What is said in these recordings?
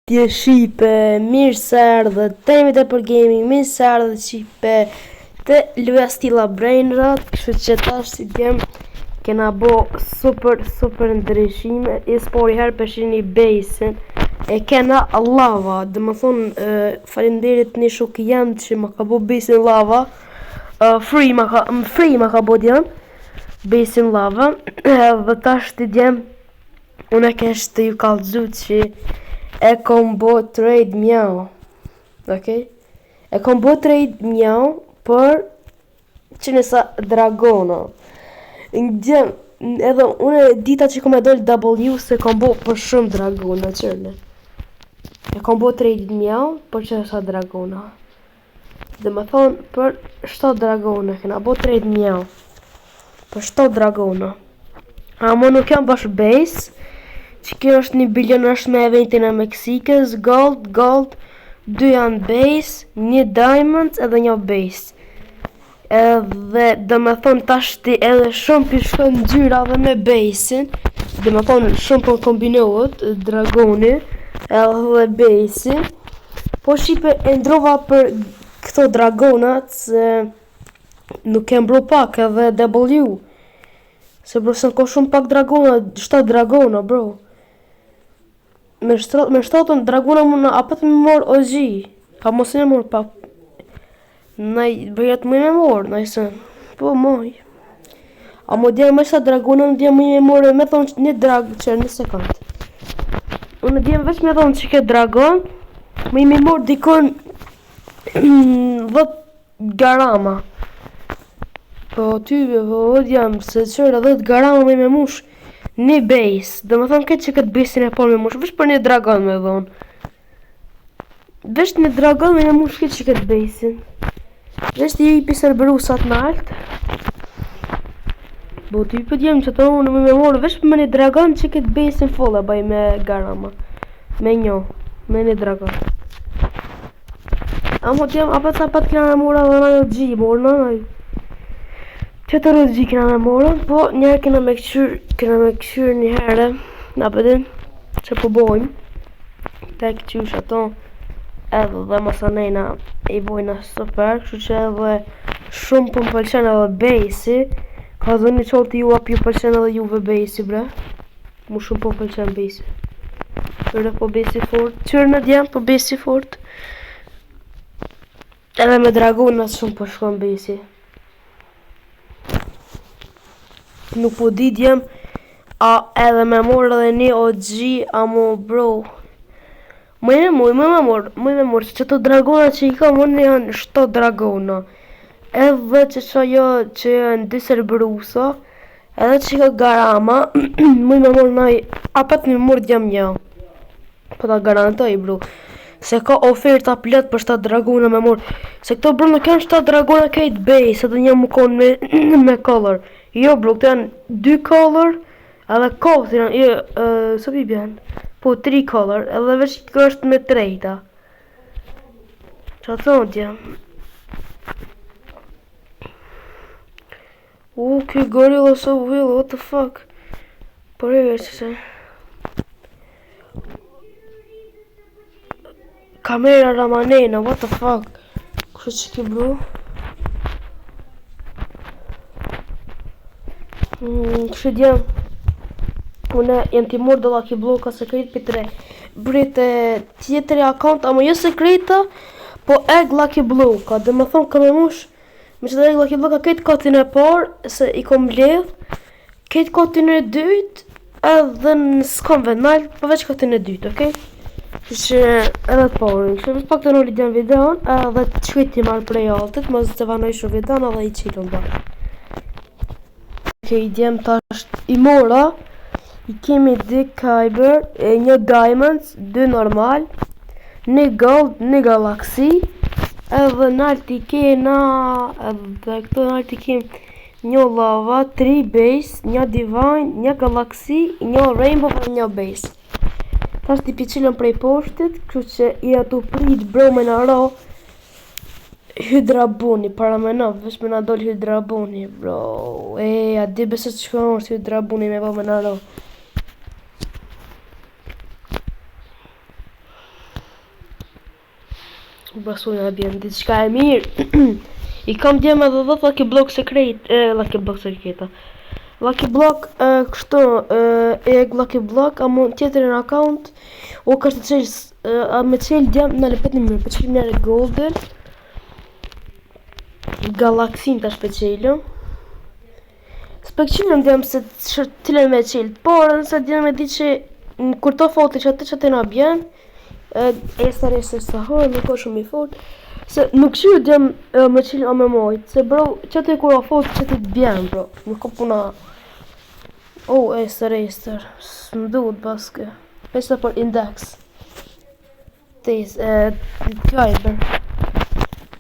Tje shipe, mirë se erdhe, temit e për gaming, mirë se erdhe shipe, të luja stila brainrat, kështu që tash si djem, kena bo super ndryshime, e-sport herë përshini basin, e kena lava, dhe më thonë, falenderit një shuk jam që ma ka bo basin lava, free ma ka bo djem, basin lava, dhe tash të djem, unë e kesh të ju kalëzu që e kom bo trade mjau, okej? E kom bo trade mjau për që nësa dragona. Ndjem, edhe unë dita që kom e dollë W se kom bo për shumë dragona, qërne. E kom bo trade mjau për që nësa dragona. Dhe më thonë për 7 dragona, kena bo trade mjau. Për 7 dragona. Amo nuk jam bash base, që kjo është 1 bilion është me eventin e Meksikës, gold, 2 janë base, 1 diamonds edhe 1 base. Edhe dhe me thonë tash ti edhe shumë pishkën gjyra dhe me basein, dhe me thonë shumë për kombinohet, dragoni edhe basein. Po shipe e ndrova për këto dragonat se nuk kem bro pak edhe W. Se bro se n'ko shumë pak dragona, 7 dragona bro. Me shtatën dragona muna apet me mor OG. Pa mos e mor pa. Naj bëjat më me mor, najse. Po moj. A mo djem me 7 dragona, në djem me mor me thonë që një drag që një sekund. Unë djem veç me thonë që ke dragon, me mor dikon 10 garama. Po ty, po djem, se qërë 10 garama me mush. Një base, dhe më thonë këtë që këtë basin e por me mush, vesh për një dragon me dhonë. Vesh një dragon me mush këtë që këtë basin. Vesh t'i i pisër brusat në altë. Bo t'i për djemë që të unë me morë, vesh për një dragon që këtë basin folla baj me garama. Me një dragon. Amo t'jem, apet sa pat kina me mora dhe najo gji, morë në najo. Që të rëzgji kena me morën, po njerë kena me këshyr një herë, na përdin, që po bojmë, te këqysh ato, edhe dhe masanejna i bojna super, kështu që edhe shumë po më pëlqen edhe basi, ka dhe një qoti ju ap ju pëlqen edhe juve basi bre, mu shumë po më pëlqen basi. Qërë po basi fort, qërë në djem po basi fort, edhe me dragonat shumë po shkon basi. Nuk po di djem, a edhe me mor edhe një OG, amo bro. Më me mor, që të dragona që i ka më janë 7 dragona. Edhe që jo që janë disër brusa, edhe që i ka garama, më me mor naj, apet me mor djem një. Po ta garantoj bro. Se ka oferta plot për 7 dragona me mor. Se këto bro nuk janë 7 dragona kejt base, edhe një më konë me color. Jo bro, këto janë 2 color, edhe kohët janë, së pi bjen, po 3 color, edhe veç kjo është me trejta. Qa thonë tja? Kjo gorilla so will, what the fuck? Por e veç se. Kamera ramanena, what the fuck? Kështë që ki bro? Kështë djem, une jem t'i mor do Lucky Bloka sekret për 3. Brite tjetëri akant, ama jo sekreta, po egg Lucky Bloka. Dhe më thonë ka me mush, me që dhe egg Lucky Bloka këtë katin e par, se i kom bledh, këtë katin e dyt, edhe në s'kom venal, po veç katin e dyt, okej? Që edhe t'parin, që veç pak të nolli djem videon, edhe t'shkrit i marrë prej altit, mos të vanoj shu videon, edhe i qitën ba. I djem tash i mora, i kemi 2 kyber, 1 diamonds, 2 normal, 1 gold, 1 galaxy, edhe nalt i kena, edhe këto nalt i kemi 1 lava, 3 base, 1 divine, 1 galaxy, 1 rainbow dhe 1 base. Tash t'i piqilën prej poshtit, kështu që i atu prit bro me në ro, hydrabuni, para me në, vesh me në doll hydrabuni, bro. A di beset që ka është hydrabuni me po me në ro. Më pasu nga bjen, diçka e mirë. I kam djem edhe 10 Lucky Block sekret, Lucky Block sekreta. Lucky Block, kështu, egg Lucky Block, a mund tjetër në account, o kështë të qelës, a me qelë djem, në lepet një mirë, për qelim njëre golden, Galaxin të shpeqelëm. S'pëkqilëm djem se tile me qelë, por nëse djem e di që kur to foto që atë nga bjen, Estar sa hoj, nuk o shumë i fort. Se nuk qyrë djem me qilë o me mojt. Se bro, që të kur o fort që të bjen bro. Nuk o puna. Oh, Estar. Së më duhet baske. Pesa për index. Tes, Kyber.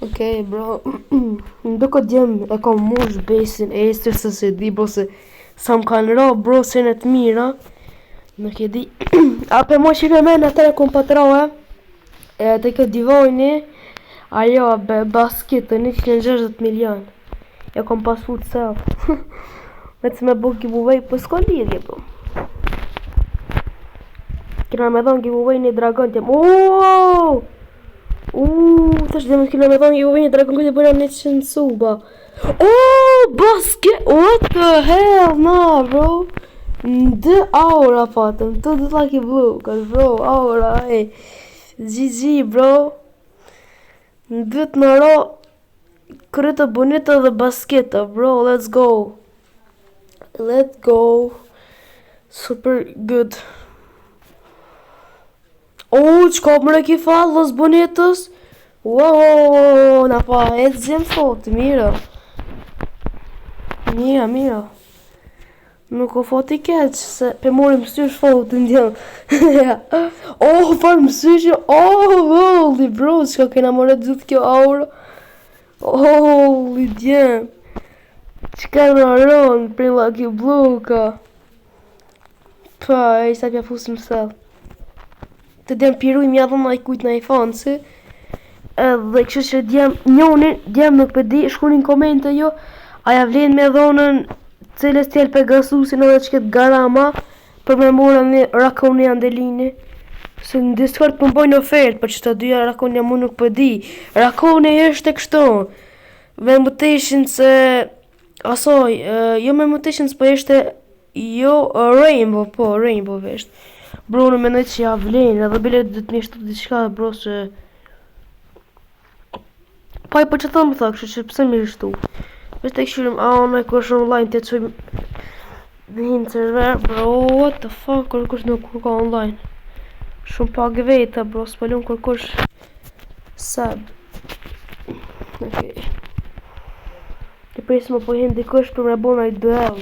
Okej bro. Nduk o djem e kom mush besin Estar se di bro se sa më kanë ra bro se në të mira. Nuk e di. A pe mo që i me në tëre kom patrohe të këtë divojni ajo be basket 160 milion. E kom pas fut self. Me të me bo giveaway për s'ko lidhje bro. Kina me dhonë giveaway një dragon tjem. Tash dhe me kina me dhonë giveaway një dragon këtë bëna 100 suba. Basket. What the hell na bro. 2 aura patëm, 2 Lucky Block, bro, aura, GG, bro. Në dytë në ro, krytë bonita dhe basketa, bro, let's go. Let's go. Super good. Qka më ki falë, los bonitas? Wow, na pa, e të zem fotë, mira. Mira. Nuk o fot i keq, se pe mori mësysh fot në djem. Farë mësysh, holy bro, qka kena more dhëtë kjo aura. Holy djem. Qka në aronë, për Lucky Blocka. Pa, e sa pja fusë mësel. Të djem piru i mja dhëmë na i kujt na i fanë, si. Dhe kështë që djem nuk përdi, shkunin komente jo, aja vlen me dhonën, cilës t'jel Pegasusin edhe që këtë garama për me mora një Rakoni Andelini. Se në Discord për mbojnë ofert, për që të dyja Rakoni mu nuk përdi. Rakoni është e kështu. Me mutation se... Asoj, jo me mutations për ishte... Jo, Rainbow, po, Rainbow veshtë. Bro, në menoj që ja vlenë, edhe bile dhe të mishtu të diqka, bro, që... Pa i për që thëmë thak, që pëse mi shtu. Vështë të këshyrim, ona kur është online të qojmë në hinë server, bro, what the fuck, kur kush nuk kur ka online. Shumë pak veta, bro, s'pallon kur kush sub. Okej. Të presim më po hinë dikush për me bo në i duel.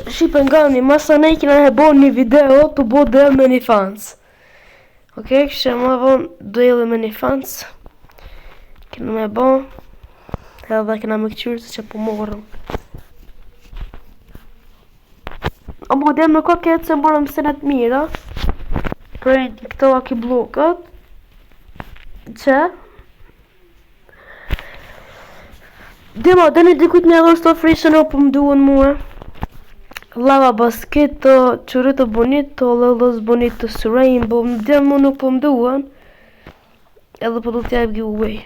Shqipe nga një, masa ne kina he bo një video të bo duel me një fans. Okej, kështë më vonë duel me një fans. Kina me bo. Edhe kena me këqyrë se që po morëm. O mo dhe me ko këtë se morëm senet mira. Prej këto Lucky Blockat. Që? Dhe një dikujt një edhe shto frishën o po mduhen mua. Lava basketo, qërito bonito, lëllës bonito së Rainbow. Dhe mu nuk po mduhen. Edhe po do t'jajb giveaway.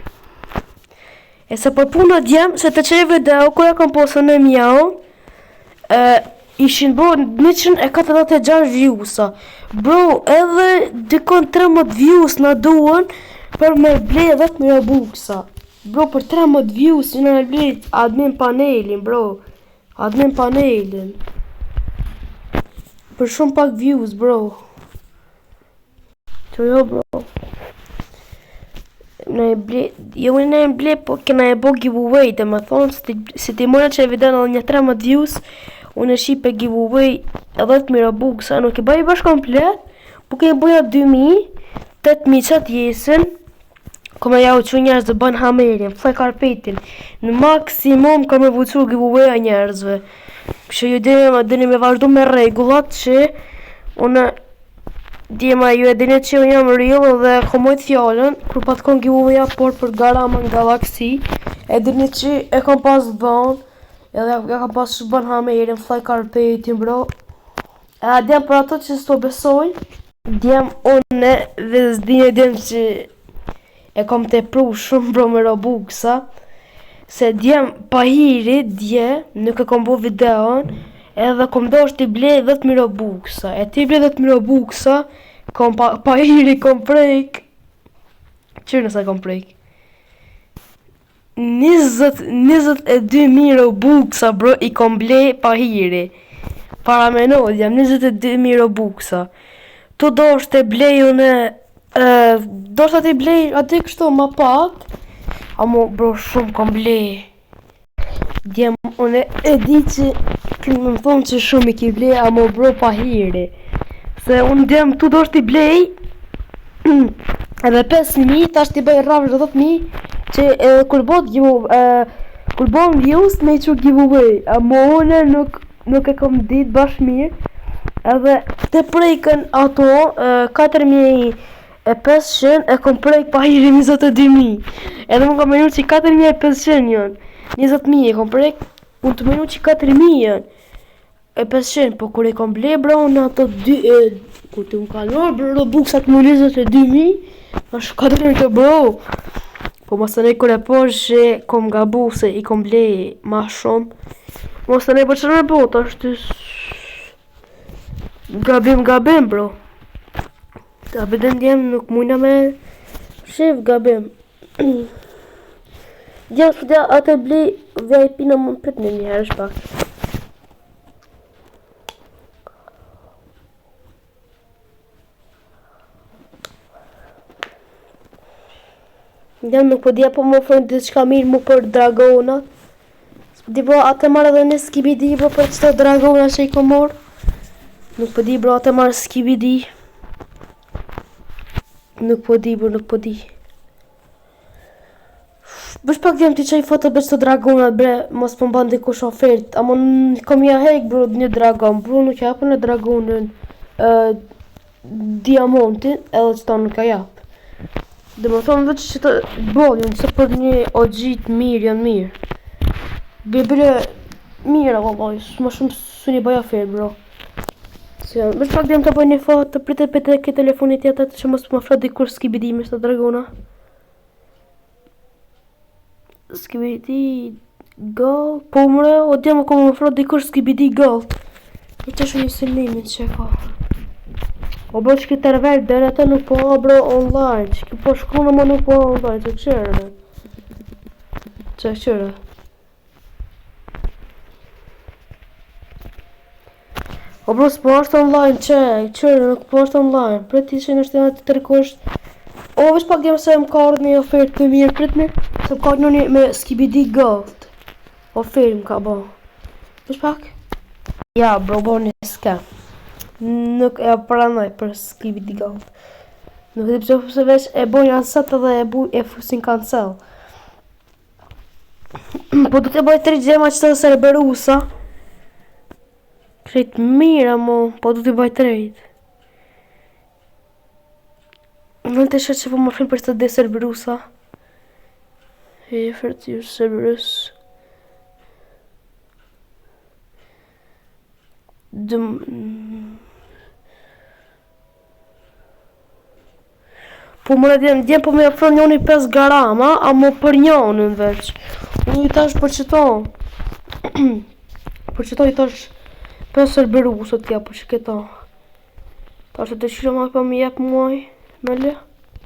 E se për puna djem, se të qej video, kërë kam posën e mjau, ishin bro 146 viewsa. Bro, edhe dikon 13 views në duhen për me ble vetë me buksa. Bro, për 13 views në ble admin panelin, bro. Admin panelin. Për shumë pak views, bro. Që jo, bro. Jo në e ble, po kena e bo giveaway, dhe me thonë, si ti mërë që e video në një 13 views, unë e shipe giveaway edhe të mira buksa, nuk e bëj bash komplet, po ke e boja 2000, 8000 qatë jesin, kome ja u që njerëzve bën hamerin, flaj karpetin, në maksimum ka me vucu giveaway a njerëzve. Kështë ju dini me vazhdu me regullat që unë djema ju e dini që unë jam real dhe komojt fjallën, kur pa të kon giveaway por për Garama në Galaxy, e dini që e kom pas dhon, edhe ja kam pas që bën hamerin, flaj karpetin bro. E djem për ato që s'to besojnë, djem unë dhe s'dini djem që e kom të pru shumë bro me Robuxa. Se djem pahiri dje, nuk e kom bu videon, edhe kom dosh t'i blej 10.000 Robuxa. E t'i blej 10.000 Robuxa, kom pahiri kom prejk. Qërë nëse kom prejk? 22.000 Robuxa bro i kom blej pahiri. Para me no, jam 22.000 Robuxa. Tu dosh t'i blej une, dosh t'i blej ati kështu ma pak. Amo bro shumë kom blej. Djem une e di që kënë më thonë që shumë i ki blej, amo bro pahiri. Se unë djem tu dosh t'i blej edhe 5.000, tash t'i bëj rravë 10.000, që kur bon views me i që giveaway. Amo une nuk e kom dit bash mirë. Edhe te prejken ato 4.500 e kom prejk pahiri 22.000. Edhe më kom menu që 4.500 janë. 20.000 e kom prejk, unë të menu që 4.000 e 500, po kur e kom ble bro në ato 2, kur të më kalor bro Robuxat më 22.000, është 4.000 bro. Po mos të nej kur e po që kom gabu se i kom ble ma shumë. Mos të nej për që në bot, është gabim bro. Ta beden djem nuk mujna me shif gabim. Djem shpëtja atë bli VIP në mund prit në njëherë shpak. Djem nuk po dhja po më ofrojnë diçka mirë mu për dragonat. Di bro atë marrë edhe një skibidi bro për qëto dragona që i ko morë. Nuk po di bro atë marrë skibidi. Nuk po di bro, nuk po di. Bësh pak djem t'i qaj foto për qëto dragonat bre, mos po mban dikush ofert. Amo kom ja hek bro një dragon, bro nuk japë në dragonën diamontin edhe qëta nuk ka japë. Dhe më thonë veç që të bolin, se për një ogjit mirë janë mirë. Bire mira vallaj, më shumë së një bëja fer bro. Bësh pak djem të bëj një foto, pritet për ke telefonit tjetër që mos më frat dikur skibidi me shta dragona. Skibidi gold, po mre, o djem ako më frat dikur skibidi gold. E që shumë një sëllimin që ka. O bro që ki tërver dhere atë nuk po bro online, që ki po shkuna ma nuk po online, që qërë. Që qërë. O bro s'po është online, qërë nuk po është online, për ti që nështë të tërkosht. O vesh pak djemë se më ka ardhë një ofertë të mirë pritni, se më ka ardhë një me skibidi gold. Ofertë më ka bo. Vesh pak? Ja bro, bo një scam. Nuk e pranoj për skibidi gold. Nuk e di pëse veç e bojnë anset edhe e fusin cancel. Po du t'e boj 3 gjema që të Cerberusa. Krejt mira mo, po du t'i baj trejt. Në të shetë që po më film për që të dhe Cerberusa. E fërë t'ju Cerberus. Po më djem po me afron njoni 5 garama, a mo për njonën veç. Unë i tash për qëto. Për qëto i tash 5 Cerberusat tja për që këto. Tash të qyra ma pa mi jep muaj. Me le,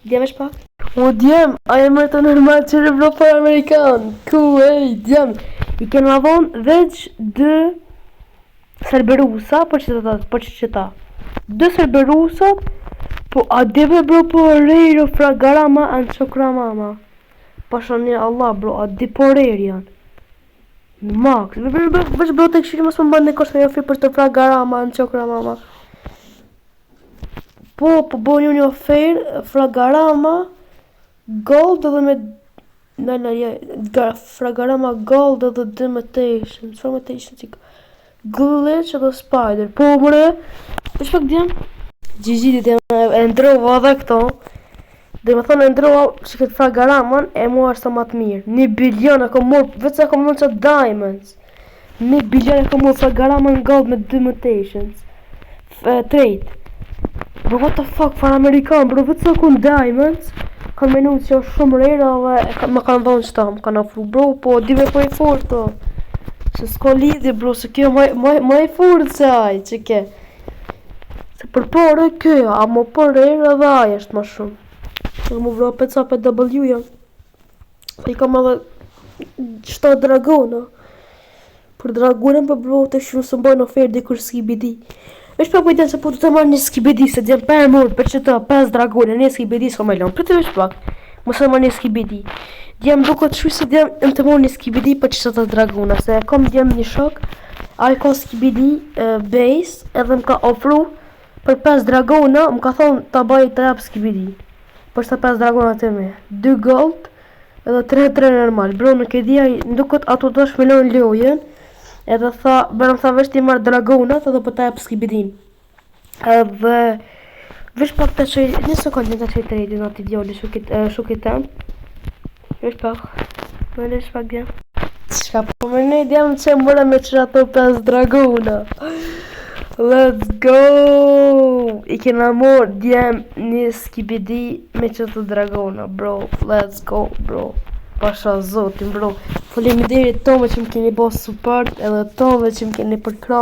djem esh pak. O djem, a e mërë të normal që rëvlo për Amerikan. Ej, djem. I kena vonë veç 2 Cerberusa për qëta. 2 Cerberusat. Po a deve bro po rejro fragarama anë qokramama. Pasha një Allah bro, a di po rejri janë. Në max, veç bro të këshiri mos më bënd në kosht me jofi për të fragarama anë qokramama. Po bo një ofer, fragarama gold edhe me... Fragarama gold edhe dimitation. Dimitation që... Glitch edhe spider. Po mëre, veç pak djem. Gjizidit e ndrova dhe këto. Dhe me thonë e ndrova që këtë fragaramën e mua është sa matë mirë. 1 bilion e kom morë, veç e kom nënë që diamonds. 1 bilion e kom morë fragaramën gold me 2 mutations. Trade. Bro what the fuck, fan Amerikan, bro veç e kom diamonds. kanë menu që është shumë rejra dhe më kanë dhonë qëta, më kanë afru bro, po di me po i fort to. Se s'ka lidhje bro, se kjo ma i fort se aj, që ke. Se për pare kjo, a më për rejra dhe aj është ma shumë. Se më vra PCPW ja. Se i kam edhe 7 dragona. Për dragonën për bro të shumë së mbajnë ofertë dikur skibidi. Vesh pak po i den se po të marrë një skibidi, se djem për mërë për që të 5 dragone, një skibidi s'ka me lonë. Për të vesh pak, mos e marrë një skibidi. Djem duke të shuj se djem në të marrë një skibidi për që të dragona, se kom djem një shok, a i ka skibidi base, edhe më ka ofru për 5 dragona, më ka thonë ta baj të jap skibidi. Për sa 5 dragona të me, 2 gold, edhe 3 normal. Bro, nuk e dhja, duket ato të është me lonë lojen, edhe tha, bërëm tha vesh t'i marrë dragonat edhe për ta jep skibidin. Edhe vesh pak të qëj, një sekund një të qëj të rejtin ati djoli shukit tem. Vesh pak, me lesh pak djem. Qka po me ne djem që mëre me qëra ato 5 dragona. Let's go! I kena morë djem një skibidi me qëtë dragona, bro. Let's go, bro. Pasha zotin bro, faleminderit tome që më keni bo support, edhe tome që më keni përkra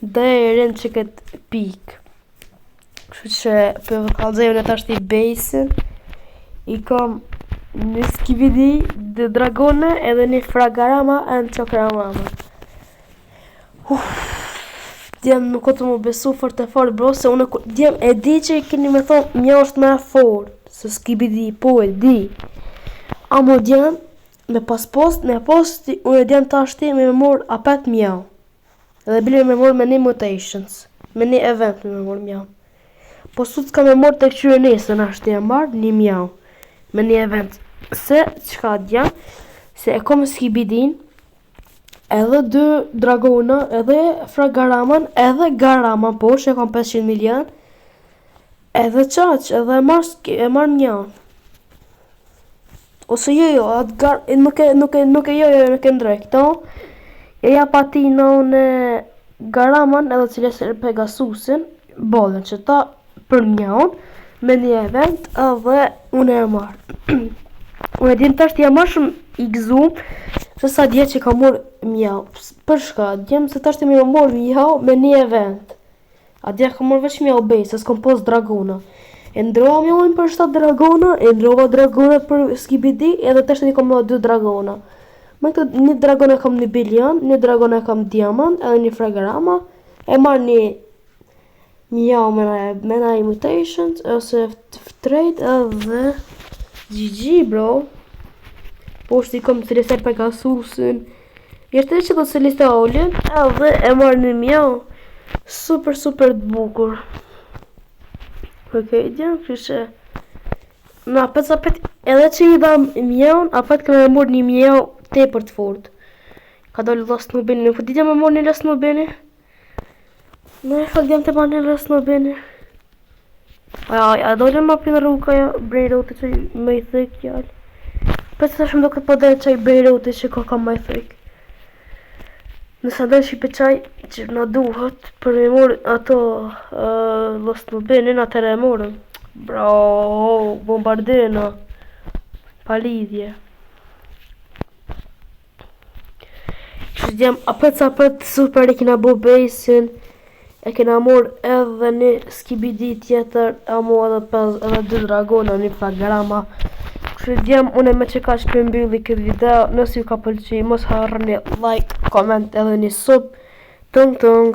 deri në që këtë pik. Kështu që për kalzejën e tash t'i basin, i kam një skibidi, 2 dragone, edhe një fragarama e në qokramama. Djem nuk o të më besu fort e fort bro, se unë djem e di që i keni me thonë mja është me fort, se skibidi, po e di. A më djem, me pas post, unë e djem të ashti me mor apet mjau. Edhe bile me mor me një mutations, me një event me mor mjau. Po sut s'ka me mor të këqyre nesë në ashti e marrë një mjau, me një event. Se, qka djem, se e kom skibidin, edhe 2 dragona, edhe fragaraman, edhe garaman, po që e kom 500 milion, edhe qaq, edhe e marrë mjau. Ose jo, nuk e ndrej këto. E ja pa ti në unë garaman edhe cilës e Pegasusin, bolën që ta për mjaun, me një event edhe unë e marrë. Unë e dim tash t'ja marrë shumë i gëzum, se sa dje që ka morë mjau. Për shka, djem se tash t'ja me morë mjau me një event. A dje ka morë veç mjau bej, se s'kom pos dragona. E ndrova mjauin për 7 dragona, e ndrova dragona për skibidi, edhe të shtë një kom 2 dragona. Me këtë një dragona kam 1 bilion, një dragona kam diamant, edhe një fragarama, e marrë një mjau me na mutations, ose trade, edhe GG bro. Po është i kom të liste Pegasusin, jeshte që do të liste Olin, edhe e marrë një mjau, super të bukur. Okej, djem, kështë në apet, edhe që i dham mjaun, apet ka me mor një mjau tepër të fort. Ka dojnë Lost Nubini, nuk di djem me mor një Lost Nubini. Në e fakt djem të marrë një Lost Nubini. A dojnë ma pinë rruka ja, brej rote që me i thik jall. Për të shumë do këtë po dhe qaj brej rote që ka me i thik. Nësa dhe shqipe qaj që nga duhet për me morë ato Lost Nubinin atër e morëm. Bro, bombardena, pa lidhje. Që djem apet super e kina bo basin, e kina morë edhe një skibidi tjetër, e mo edhe 2 dragona, një fragrama. Kështë djem, unë me që ka që përmbylli këtë video, nësi ju ka pëlqy, mos harroni like, comment edhe një sub, tung.